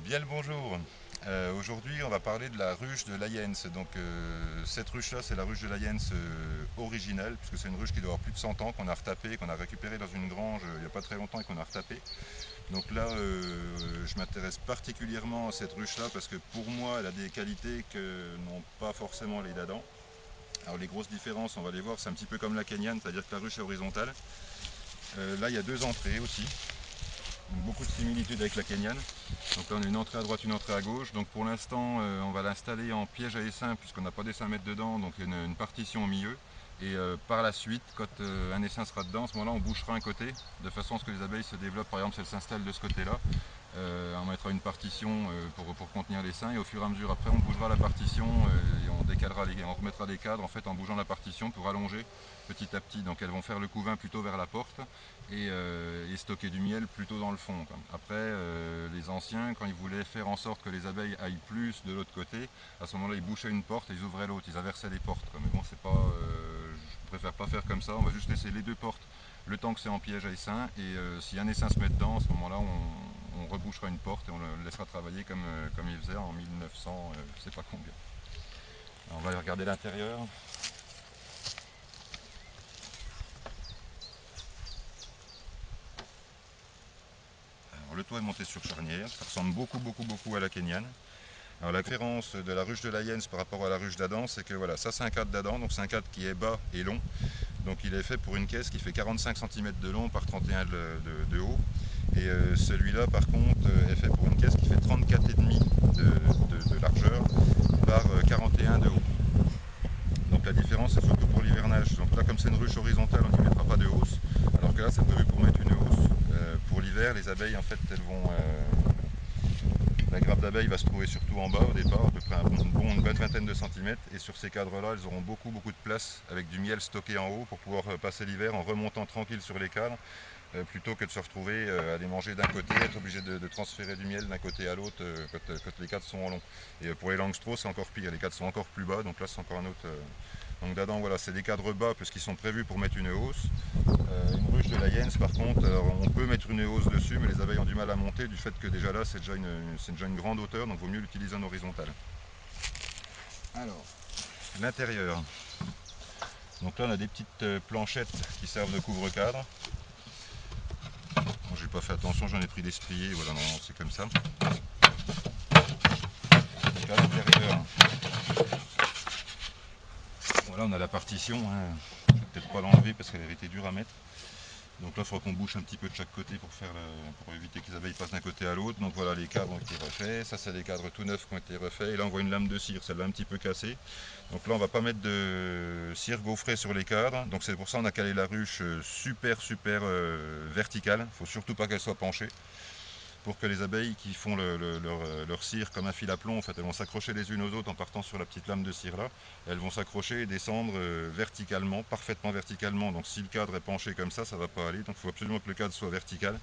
Bien le bonjour. Aujourd'hui, on va parler de la ruche de l'Ayens. Donc, cette ruche-là, c'est la ruche de l'Ayens originale, puisque c'est une ruche qui doit avoir plus de 100 ans, qu'on a retapée, qu'on a récupérée dans une grange il n'y a pas très longtemps et qu'on a retapée. Donc là, je m'intéresse particulièrement à cette ruche-là parce que pour moi, elle a des qualités que n'ont pas forcément les dadans. Alors, les grosses différences, on va les voir, c'est un petit peu comme la Kenyane, c'est-à-dire que la ruche est horizontale. Là, il y a deux entrées aussi. Donc, beaucoup de similitudes avec la Kenyane. Donc là on a une entrée à droite, une entrée à gauche. Donc pour l'instant on va l'installer en piège à essaim puisqu'on n'a pas d'essaim à mettre dedans, donc il y a une partition au milieu. Et par la suite, quand un essaim sera dedans, à ce moment-là on bouchera un côté, de façon à ce que les abeilles se développent, par exemple si elles s'installent de ce côté-là. On mettra une partition pour contenir l'essaim et au fur et à mesure après on bougera la partition et on décalera on remettra des cadres en fait en bougeant la partition pour allonger petit à petit. Donc elles vont faire le couvain plutôt vers la porte et stocker du miel plutôt dans le fond. Après les anciens quand ils voulaient faire en sorte que les abeilles aillent plus de l'autre côté, à ce moment-là ils bouchaient une porte et ils ouvraient l'autre, ils inversaient les portes. Mais bon c'est pas, je préfère pas faire comme ça, on va juste laisser les deux portes le temps que c'est en piège à essaim et si un essaim se met dedans, à ce moment-là on rebouchera une porte et on le laissera travailler comme il faisait en 1900, je sais pas combien. Alors on va aller regarder l'intérieur. Alors le toit est monté sur charnière, ça ressemble beaucoup à la Kenyane. Alors la différence de la ruche de l'Ayens par rapport à la ruche d'Adam, c'est que voilà, ça c'est un cadre d'Adam, donc c'est un cadre qui est bas et long. Donc il est fait pour une caisse qui fait 45 cm de long par 31 de haut. Et celui-là par contre est fait pour une caisse qui fait 34,5 de largeur par 41 de haut. Donc la différence c'est surtout pour l'hivernage. Donc là comme c'est une ruche horizontale on n'y mettra pas de hausse, alors que là c'est prévu pour mettre une hausse. Pour l'hiver les abeilles en fait elles vont... la grappe d'abeilles va se trouver surtout en bas au départ, à peu près une bonne vingtaine de centimètres. Et sur ces cadres-là, elles auront beaucoup de place avec du miel stocké en haut pour pouvoir passer l'hiver en remontant tranquille sur les cadres, plutôt que de se retrouver à les manger d'un côté, être obligé de transférer du miel d'un côté à l'autre quand les cadres sont en long. Et pour les Langstros, c'est encore pire, les cadres sont encore plus bas, donc là c'est encore un autre. Donc d'Adam, voilà, c'est des cadres bas puisqu'ils sont prévus pour mettre une hausse. Une ruche de la Jens par contre, on peut mettre une hausse dessus, mais les abeilles ont du mal à monter du fait que déjà là c'est déjà une grande hauteur, donc il vaut mieux l'utiliser en horizontal. Alors, l'intérieur. Donc là on a des petites planchettes qui servent de couvre-cadre. Bon, j'ai pas fait attention, j'en ai pris des striés, voilà, non, c'est comme ça. Donc à l'intérieur, voilà, on a la partition, hein. Je vais peut-être pas l'enlever parce qu'elle avait été dure à mettre. Donc là, il faudra qu'on bouche un petit peu de chaque côté pour éviter que les abeilles passent d'un côté à l'autre. Donc voilà, les cadres ont été refaits. Ça, c'est des cadres tout neufs qui ont été refaits. Et là, on voit une lame de cire, celle-là un petit peu cassée. Donc là, on va pas mettre de cire gaufrée sur les cadres. Donc c'est pour ça qu'on a calé la ruche super verticale. Il ne faut surtout pas qu'elle soit penchée, pour que les abeilles qui font leur cire comme un fil à plomb, en fait, elles vont s'accrocher les unes aux autres en partant sur la petite lame de cire là. Elles vont s'accrocher et descendre verticalement, parfaitement verticalement. Donc si le cadre est penché comme ça ne va pas aller. Donc il faut absolument que le cadre soit vertical.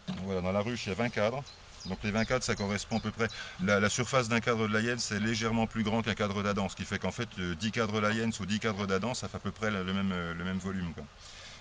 Donc, voilà, dans la ruche, il y a 20 cadres. Donc les 20 cadres, ça correspond à peu près... La surface d'un cadre de Layens, c'est légèrement plus grand qu'un cadre d'Adam, ce qui fait qu'en fait, 10 cadres Layens ou 10 cadres d'Adam, ça fait à peu près le même volume, quoi.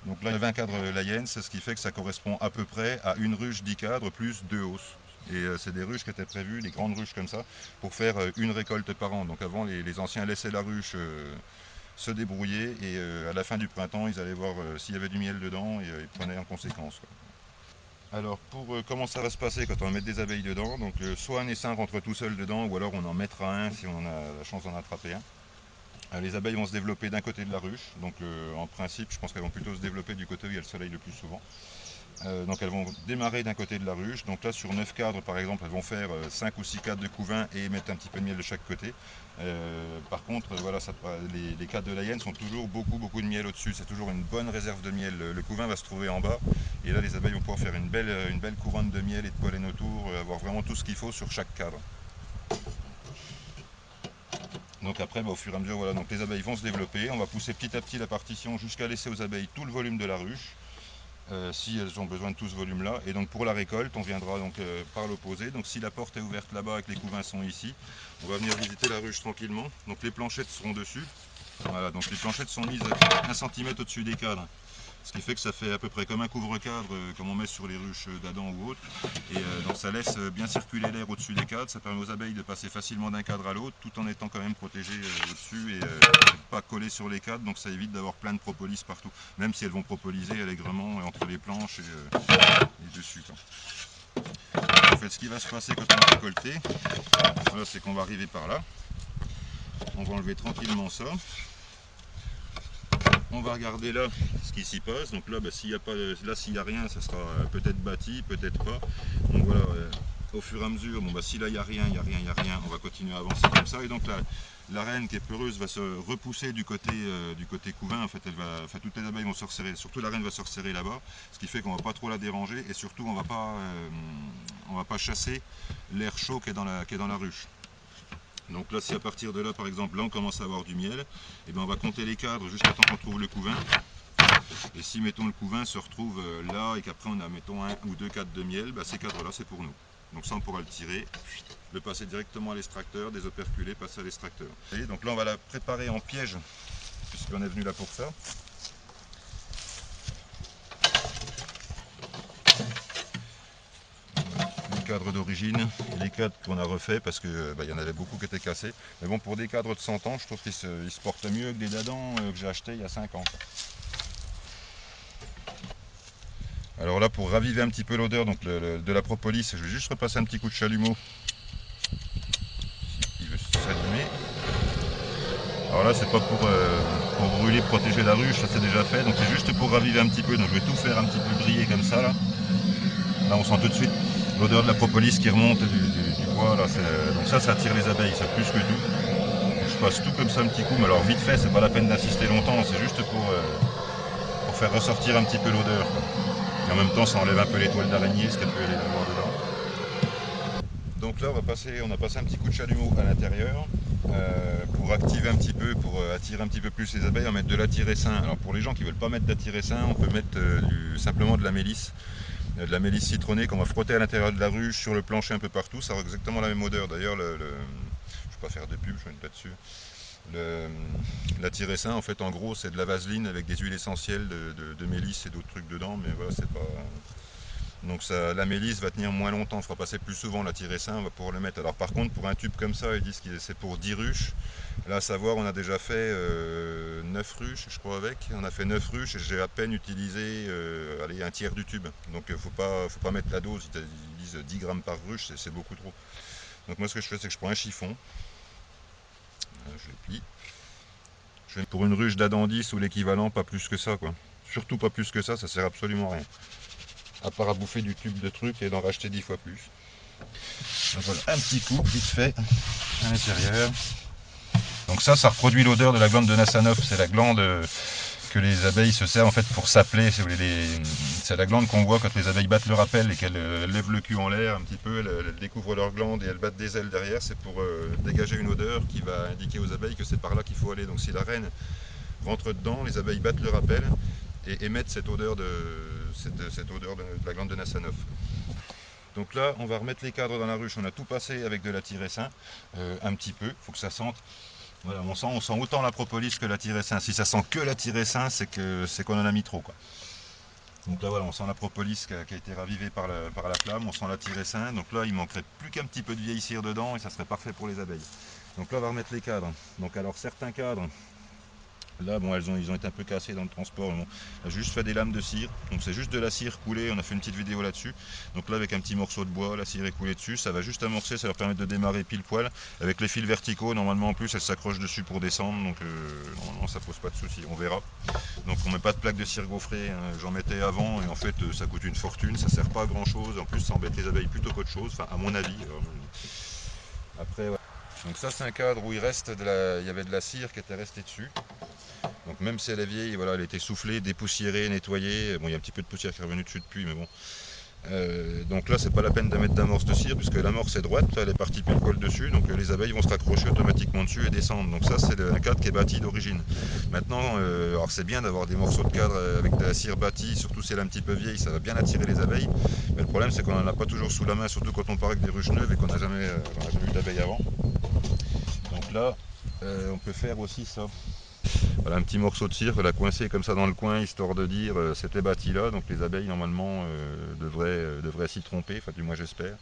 Donc là, il y a 20 cadres Layens, ce qui fait que ça correspond à peu près à une ruche 10 cadres plus 2 hausses. Et c'est des ruches qui étaient prévues, des grandes ruches comme ça, pour faire une récolte par an. Donc avant, les anciens laissaient la ruche se débrouiller et à la fin du printemps, ils allaient voir s'il y avait du miel dedans et ils prenaient en conséquence, quoi. Alors pour comment ça va se passer quand on va mettre des abeilles dedans, donc soit un essaim rentre tout seul dedans ou alors on en mettra un si on a la chance d'en attraper un. Les abeilles vont se développer d'un côté de la ruche, donc en principe je pense qu'elles vont plutôt se développer du côté où il y a le soleil le plus souvent. Donc elles vont démarrer d'un côté de la ruche, donc là sur 9 cadres par exemple elles vont faire 5 ou 6 cadres de couvain et mettre un petit peu de miel de chaque côté. Par contre voilà, les cadres de la hyène sont toujours beaucoup de miel au-dessus, c'est toujours une bonne réserve de miel. Le couvain va se trouver en bas et là les abeilles vont pouvoir faire une belle couronne de miel et de pollen autour, avoir vraiment tout ce qu'il faut sur chaque cadre. Donc après, au fur et à mesure, voilà, donc les abeilles vont se développer. On va pousser petit à petit la partition jusqu'à laisser aux abeilles tout le volume de la ruche, si elles ont besoin de tout ce volume-là. Et donc pour la récolte, on viendra donc par l'opposé. Donc si la porte est ouverte là-bas et que les couvains sont ici, on va venir visiter la ruche tranquillement. Donc les planchettes seront dessus. Voilà, donc les planchettes sont mises à 1 cm au-dessus des cadres. Ce qui fait que ça fait à peu près comme un couvre-cadre, comme on met sur les ruches d'Adam ou autres. Et donc ça laisse bien circuler l'air au-dessus des cadres, ça permet aux abeilles de passer facilement d'un cadre à l'autre, tout en étant quand même protégées au-dessus et pas collées sur les cadres, donc ça évite d'avoir plein de propolis partout, même si elles vont propoliser allègrement entre les planches et dessus, quoi. En fait, ce qui va se passer quand on va récolter, voilà, c'est qu'on va arriver par là. On va enlever tranquillement ça. On va regarder là ce qui s'y passe. Donc là, s'il n'y a rien, ça sera peut-être bâti, peut-être pas. Donc voilà, au fur et à mesure, si là il n'y a rien, on va continuer à avancer comme ça. Et donc la reine qui est peureuse va se repousser du côté couvain. En fait, toutes les abeilles vont se resserrer, surtout la reine va se resserrer là-bas, ce qui fait qu'on ne va pas trop la déranger et surtout on va pas chasser l'air chaud qui est dans la ruche. Donc là, si à partir de là, par exemple, là on commence à avoir du miel, et bien on va compter les cadres jusqu'à temps qu'on trouve le couvain. Et si, mettons, le couvain se retrouve là et qu'après on a, mettons, 1 ou 2 cadres de miel, ces cadres-là, c'est pour nous. Donc ça, on pourra le tirer, le passer directement à l'extracteur, des operculés, passer à l'extracteur. Et donc là, on va la préparer en piège, puisqu'on est venu là pour ça. Cadres d'origine et les cadres qu'on a refait parce que y en avait beaucoup qui étaient cassés, mais bon, pour des cadres de 100 ans je trouve qu'ils se portent mieux que des dadans que j'ai achetés il y a 5 ans. Alors là, pour raviver un petit peu l'odeur de la propolis, je vais juste repasser un petit coup de chalumeau. Il veut s'allumer. Alors là, c'est pas pour brûler, protéger la ruche, ça c'est déjà fait, donc c'est juste pour raviver un petit peu. Donc je vais tout faire un petit peu briller comme ça là. Là on sent tout de suite l'odeur de la propolis qui remonte du bois, là, donc ça attire les abeilles, ça plus que tout. Donc je passe tout comme ça un petit coup, mais alors vite fait, c'est pas la peine d'insister longtemps, c'est juste pour faire ressortir un petit peu l'odeur. Et en même temps, ça enlève un peu les toiles d'araignée, ce qu'elle peut aller avoir dedans. Donc là, on a passé un petit coup de chalumeau à l'intérieur pour activer un petit peu, pour attirer un petit peu plus les abeilles, on va mettre de l'attiré-sain. Alors pour les gens qui ne veulent pas mettre d'attiré-sain, on peut mettre simplement de la mélisse citronnée qu'on va frotter à l'intérieur de la ruche, sur le plancher, un peu partout. Ça aura exactement la même odeur. D'ailleurs, je ne vais pas faire de pub, je vais mettre là-dessus. L'attiré-sain, en fait, en gros, c'est de la vaseline avec des huiles essentielles de mélisse et d'autres trucs dedans, mais voilà, c'est pas... Donc ça, la mélisse va tenir moins longtemps, il faudra passer plus souvent l'attiré-sain, on va pouvoir le mettre. Alors par contre, pour un tube comme ça, ils disent que c'est pour 10 ruches. Là, à savoir, on a déjà fait 9 ruches, je crois, avec. On a fait 9 ruches et j'ai à peine utilisé un tiers du tube. Donc il ne faut pas mettre la dose, ils disent 10 grammes par ruche, c'est beaucoup trop. Donc moi, ce que je fais, c'est que je prends un chiffon, je le plie. Pour une ruche d'Adam 10 ou l'équivalent, pas plus que ça, quoi. Surtout pas plus que ça sert absolument à rien. À part à bouffer du tube de trucs et d'en racheter 10 fois plus. Donc voilà, un petit coup vite fait à l'intérieur. Donc ça reproduit l'odeur de la glande de Nassanov. C'est la glande que les abeilles se servent en fait pour s'appeler. C'est la glande qu'on voit quand les abeilles battent le rappel et qu'elles lèvent le cul en l'air un petit peu. Elles découvrent leur glande et elles battent des ailes derrière. C'est pour dégager une odeur qui va indiquer aux abeilles que c'est par là qu'il faut aller. Donc si la reine rentre dedans, les abeilles battent le rappel et émettent cette odeur de la glande de Nassanov. Donc là, on va remettre les cadres dans la ruche. On a tout passé avec de l'attiré-sain, un petit peu, il faut que ça sente. Voilà, on sent autant la propolis que l'attiré-sain. Si ça sent que l'attiré-sain, c'est qu'on en a mis trop, quoi. Donc là, voilà, on sent la propolis qui a été ravivée par la flamme, on sent l'attiré-sain. Donc là, il manquerait plus qu'un petit peu de vieille cire dedans et ça serait parfait pour les abeilles. Donc là, on va remettre les cadres. Donc alors, certains cadres, là, bon, ils ont été un peu cassés dans le transport. Bon, on a juste fait des lames de cire. Donc c'est juste de la cire coulée. On a fait une petite vidéo là-dessus. Donc là, avec un petit morceau de bois, la cire est coulée dessus. Ça va juste amorcer. Ça va permettre de démarrer pile poil. Avec les fils verticaux, normalement en plus, elle s'accroche dessus pour descendre. Donc normalement, ça pose pas de souci. On verra. Donc on met pas de plaque de cire gaufrée. Hein. J'en mettais avant et en fait, ça coûte une fortune. Ça sert pas à grand chose. En plus, ça embête les abeilles plutôt qu'autre chose. Enfin, à mon avis. Après, ouais. Donc ça, c'est un cadre où il y avait de la cire qui était restée dessus. Donc même si elle est vieille, voilà, elle a été soufflée, dépoussiérée, nettoyée. Bon, il y a un petit peu de poussière qui est revenue dessus depuis, mais bon. Donc là, c'est pas la peine de mettre d'amorce de cire, puisque l'amorce est droite, elle est partie pile poil dessus, donc les abeilles vont se raccrocher automatiquement dessus et descendre. Donc ça, c'est un cadre qui est bâti d'origine. Maintenant, alors c'est bien d'avoir des morceaux de cadre avec de la cire bâtie, surtout si elle est un petit peu vieille, ça va bien attirer les abeilles. Mais le problème, c'est qu'on n'en a pas toujours sous la main, surtout quand on part avec des ruches neuves et qu'on n'a jamais eu d'abeilles avant. Donc là, on peut faire aussi ça. Voilà un petit morceau de cire, la coincer comme ça dans le coin, histoire de dire c'était bâti là, donc les abeilles normalement devraient s'y tromper, enfin du moins j'espère.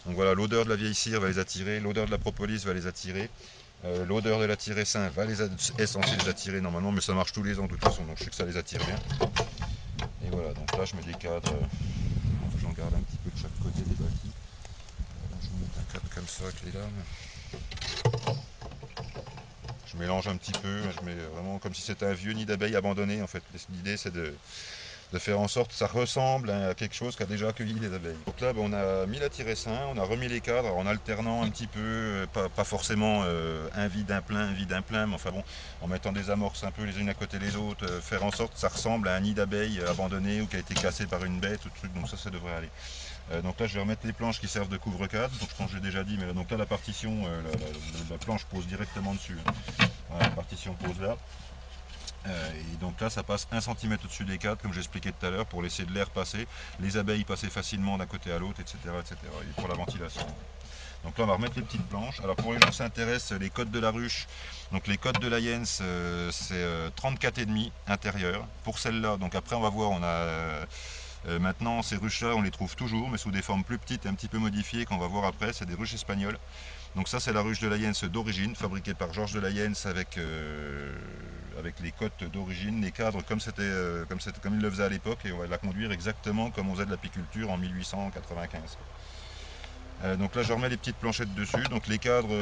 Donc voilà, l'odeur de la vieille cire va les attirer, l'odeur de la propolis va les attirer, l'odeur de la tiressin est censée les attirer normalement, mais ça marche tous les ans de toute façon, donc je sais que ça les attire bien. Et voilà, donc là je mets des cadres, j'en garde un petit peu de chaque côté des bâtis. Là, je vais mettre un cadre comme ça avec les lames. Je mélange un petit peu, je mets vraiment comme si c'était un vieux nid d'abeilles abandonné en fait. L'idée c'est de faire en sorte que ça ressemble à quelque chose qui a déjà accueilli les abeilles. Donc là on a mis la tiressin, on a remis les cadres en alternant un petit peu, pas forcément un vide, un plein, mais enfin bon, en mettant des amorces un peu les unes à côté des autres, faire en sorte que ça ressemble à un nid d'abeilles abandonné ou qui a été cassé par une bête ou truc, donc ça devrait aller. Donc là je vais remettre les planches qui servent de couvre-cadre, donc je pense que j'ai déjà dit, mais là, donc là la partition, la planche pose directement dessus. Voilà, la partition pose là. Et donc là ça passe 1 cm au-dessus des cadres comme j'expliquais tout à l'heure pour laisser de l'air passer, les abeilles passer facilement d'un côté à l'autre, etc., et pour la ventilation. Donc là on va remettre les petites planches. Alors pour les gens qui s'intéressent, les côtes de la ruche, donc les côtes de la Jens c'est 34,5 intérieur pour celle-là. Donc après on va voir, on a maintenant ces ruches là on les trouve toujours mais sous des formes plus petites et un petit peu modifiées qu'on va voir après, c'est des ruches espagnoles. Donc ça c'est la ruche de la Jens d'origine, fabriquée par Georges de la Jens avec les côtes d'origine, les cadres comme il le faisait à l'époque, et on va la conduire exactement comme on faisait de l'apiculture en 1895. Donc là je remets les petites planchettes dessus, donc les cadres,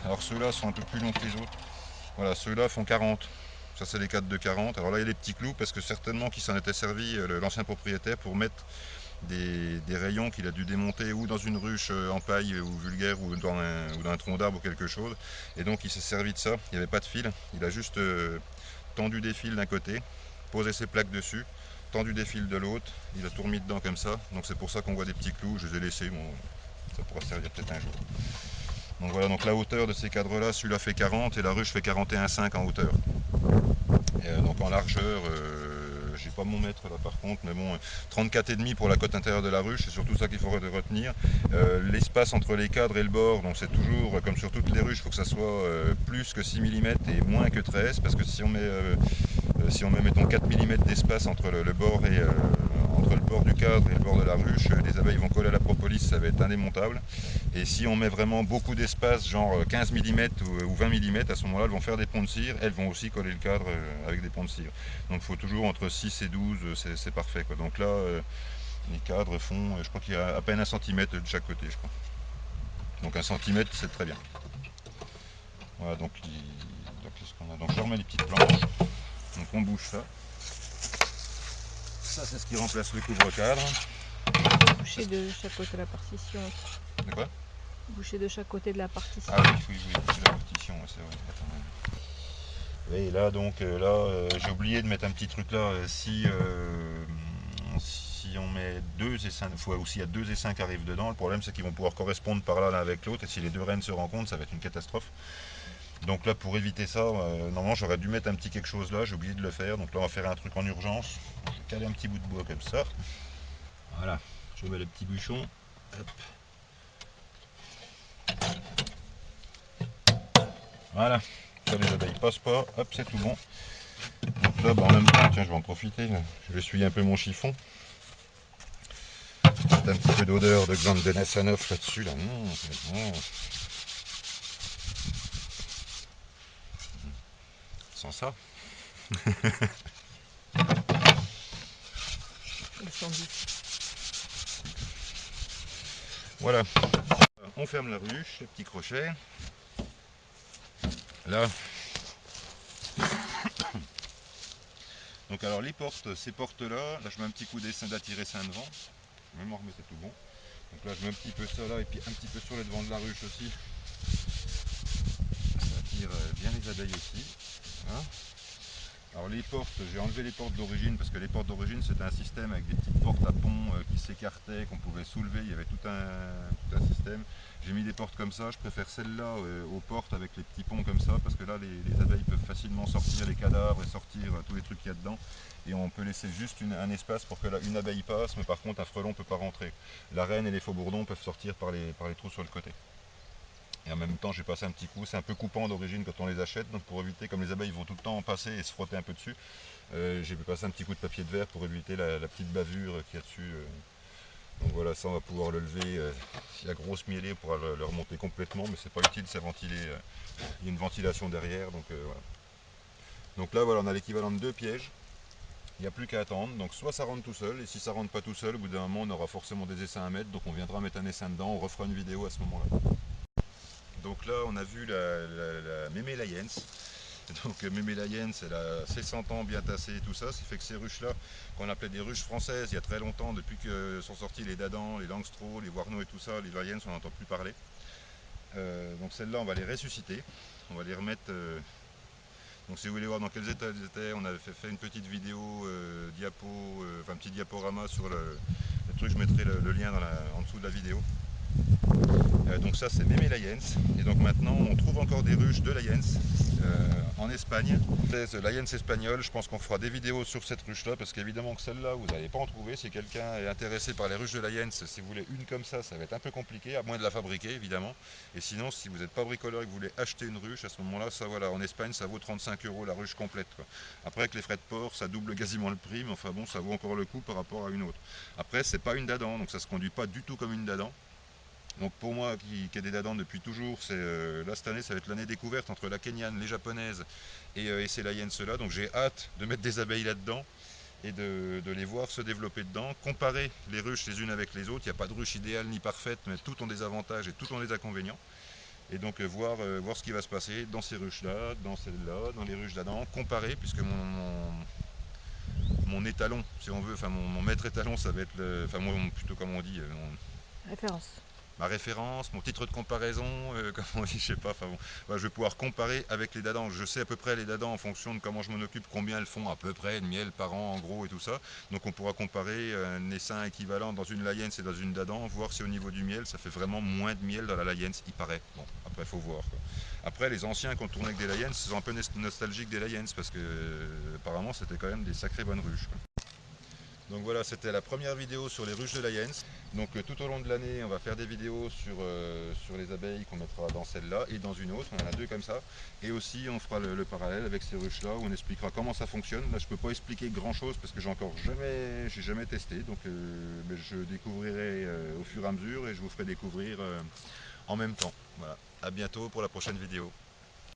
alors ceux-là sont un peu plus longs que les autres, voilà, ceux-là font 40. Ça c'est les cadres de 40. Alors là il y a les petits clous parce que certainement qu'il s'en était servi l'ancien propriétaire pour mettre des rayons qu'il a dû démonter ou dans une ruche en paille ou vulgaire ou dans un tronc d'arbre ou quelque chose. Et donc il s'est servi de ça, il n'y avait pas de fil, il a juste tendu des fils d'un côté, posé ses plaques dessus, tendu des fils de l'autre, il a tout remis dedans comme ça. Donc c'est pour ça qu'on voit des petits clous, je les ai laissés, bon, ça pourra servir peut-être un jour. Donc voilà, donc la hauteur de ces cadres là, celui-là fait 40 et la ruche fait 41,5 en hauteur. Et donc en largeur, j'ai pas mon mètre là par contre, mais bon, 34,5 pour la côte intérieure de la ruche, c'est surtout ça qu'il faut retenir. L'espace entre les cadres et le bord, donc c'est toujours, comme sur toutes les ruches, il faut que ça soit plus que 6 mm et moins que 13, parce que si on met mettons 4 mm d'espace entre le bord entre le bord du cadre et le bord de la ruche, les abeilles vont coller à la propolis, ça va être indémontable. Et si on met vraiment beaucoup d'espace, genre 15 mm ou 20 mm, à ce moment-là, elles vont faire des ponts de cire, elles vont aussi coller le cadre avec des ponts de cire. Donc il faut toujours entre 6 et 12, c'est parfait, quoi. Donc là, les cadres font, je crois qu'il y a à peine 1 cm de chaque côté, je crois. Donc 1 cm, c'est très bien. Voilà, donc qu'est-ce qu'on a? Donc je remets les petites planches, donc on bouge ça. Ça c'est ce qui remplace le couvre-cadre. Boucher de chaque côté de la partition. De quoi? Boucher de chaque côté de la partition. Ah oui, c'est la partition, c'est vrai. Attends. Et là donc j'ai oublié de mettre un petit truc là. Si on met 2 et 5, fois aussi il y a 2 et 5 arrivent dedans, le problème c'est qu'ils vont pouvoir correspondre par là l'un avec l'autre, et si les deux reines se rencontrent, ça va être une catastrophe. Donc là pour éviter ça, normalement j'aurais dû mettre un petit quelque chose là, j'ai oublié de le faire, donc là on va faire un truc en urgence. Je vais caler un petit bout de bois comme ça. Voilà, je mets le petit bûchon. Hop. Voilà, ça les abeilles passent pas, hop c'est tout bon. Donc là en même temps, tiens je vais en profiter, là. Je vais essuyer un peu mon chiffon. C'est un petit peu d'odeur de glande de Nassanoff là-dessus là. Sans ça. Voilà, on ferme la ruche, les petits crochets. Là. Donc alors les portes, ces portes-là, là je mets un petit coup d'attirer ça devant. Même en remettre, c'est tout bon. Donc là je mets un petit peu ça là et puis un petit peu sur le devant de la ruche aussi. Ça attire bien les abeilles aussi. Voilà. Alors les portes, j'ai enlevé les portes d'origine parce que les portes d'origine c'était un système avec des petites portes à pont qui s'écartaient, qu'on pouvait soulever, il y avait tout un système. J'ai mis des portes comme ça, je préfère celle-là aux portes avec les petits ponts comme ça parce que là les abeilles peuvent facilement sortir les cadavres et sortir tous les trucs qu'il y a dedans. Et on peut laisser juste un espace pour que là une abeille passe, mais par contre un frelon ne peut pas rentrer. La reine et les faux bourdons peuvent sortir par les trous sur le côté. Et en même temps, j'ai passé un petit coup. C'est un peu coupant d'origine quand on les achète, donc pour éviter, comme les abeilles vont tout le temps passer et se frotter un peu dessus, j'ai passé un petit coup de papier de verre pour éviter la petite bavure qu'il y a dessus. Donc voilà, ça on va pouvoir le lever. S'il y a grosse mielée, on pourra le remonter complètement, mais c'est pas utile, c'est ventilé. Il y a une ventilation derrière, donc voilà. Donc là, voilà, on a l'équivalent de 2 pièges. Il n'y a plus qu'à attendre, donc soit ça rentre tout seul, et si ça rentre pas tout seul, au bout d'un moment on aura forcément des essaims à mettre, donc on viendra mettre un essaim dedans, on refera une vidéo à ce moment-là. Donc là on a vu la Mémé Layens. Donc Mémé Layens, elle a ses 100 ans bien tassés et tout ça, ça fait que ces ruches-là, qu'on appelait des ruches françaises il y a très longtemps, depuis que sont sortis les Dadans, les Langstro, les Warno et tout ça, les Layens on n'entend plus parler. Donc celles-là on va les ressusciter, on va les remettre... donc si vous voulez voir dans quels états elles étaient, on avait fait une petite vidéo diapo, enfin un petit diaporama sur le truc, je mettrai le lien en dessous de la vidéo. Donc ça c'est Mémé Layens, et donc maintenant on trouve encore des ruches de Layens en Espagne. Layens espagnole, je pense qu'on fera des vidéos sur cette ruche là, parce qu'évidemment que celle-là vous n'allez pas en trouver. Si quelqu'un est intéressé par les ruches de Layens, si vous voulez une comme ça va être un peu compliqué, à moins de la fabriquer évidemment. Et sinon si vous n'êtes pas bricoleur et que vous voulez acheter une ruche, à ce moment là, ça voilà, en Espagne ça vaut 35 € la ruche complète, quoi. Après avec les frais de port ça double quasiment le prix, mais enfin bon, ça vaut encore le coup par rapport à une autre. Après c'est pas une dadan, donc ça se conduit pas du tout comme une dadan. Donc pour moi qui ai des dadans depuis toujours, là cette année ça va être l'année découverte entre la kenyane, les japonaises et ces layens là. Donc j'ai hâte de mettre des abeilles là-dedans et de les voir se développer dedans, comparer les ruches les unes avec les autres. Il n'y a pas de ruche idéale ni parfaite, mais toutes ont des avantages et toutes ont des inconvénients. Et donc voir ce qui va se passer dans ces ruches-là, dans celles-là, dans les ruches d'Adam, comparer, puisque mon étalon, si on veut, enfin mon maître étalon, ça va être enfin moi plutôt comme on dit, Référence. ma référence, mon titre de comparaison, comme on dit, je sais pas, enfin bon, voilà, je vais pouvoir comparer avec les dadans. Je sais à peu près les dadans en fonction de comment je m'en occupe, combien elles font à peu près de miel par an en gros et tout ça. Donc on pourra comparer un essaim équivalent dans une Layens et dans une dadan, voir si au niveau du miel ça fait vraiment moins de miel dans la Layens, il paraît. Bon, après faut voir, quoi. Après les anciens qui ont tourné avec des Layens sont un peu nostalgiques des Layens parce que apparemment c'était quand même des sacrées bonnes ruches, quoi. Donc voilà, c'était la première vidéo sur les ruches de Layens. Donc tout au long de l'année, on va faire des vidéos sur les abeilles qu'on mettra dans celle-là et dans une autre. On en a 2 comme ça. Et aussi, on fera le parallèle avec ces ruches-là où on expliquera comment ça fonctionne. Là, je ne peux pas expliquer grand-chose parce que j'ai jamais testé. Donc mais je découvrirai au fur et à mesure et je vous ferai découvrir en même temps. Voilà. À bientôt pour la prochaine vidéo.